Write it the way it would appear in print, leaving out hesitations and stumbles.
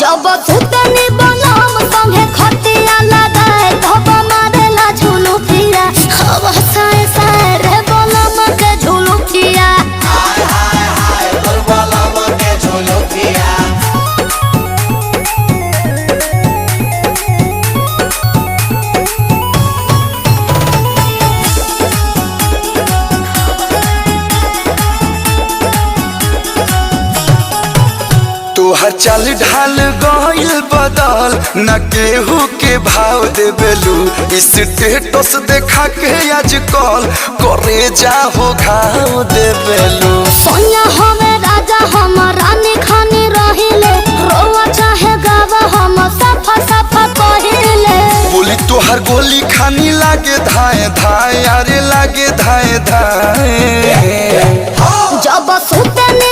जब सुतनी बनम संगे खटिया लगाए धब मारेला झुलू फिरा हवा साए साए रे बनम के झुलू फिरा हाय हाय हाय तोर बनम के झुलू फिरा। तोहर चाल ढाल गइल बदल न केहू के भाव देबेलू स्टेटस देखा के आजकल करे जाहो घाव देबेलू। सोया हमें राजा हम रानी खानी रहिले रोवा चाहे गावा हम सफा सफा कहिले बोली तोहर गोली खानी लागे धाए धाए अरे लागे धाए धाए जब सुतनी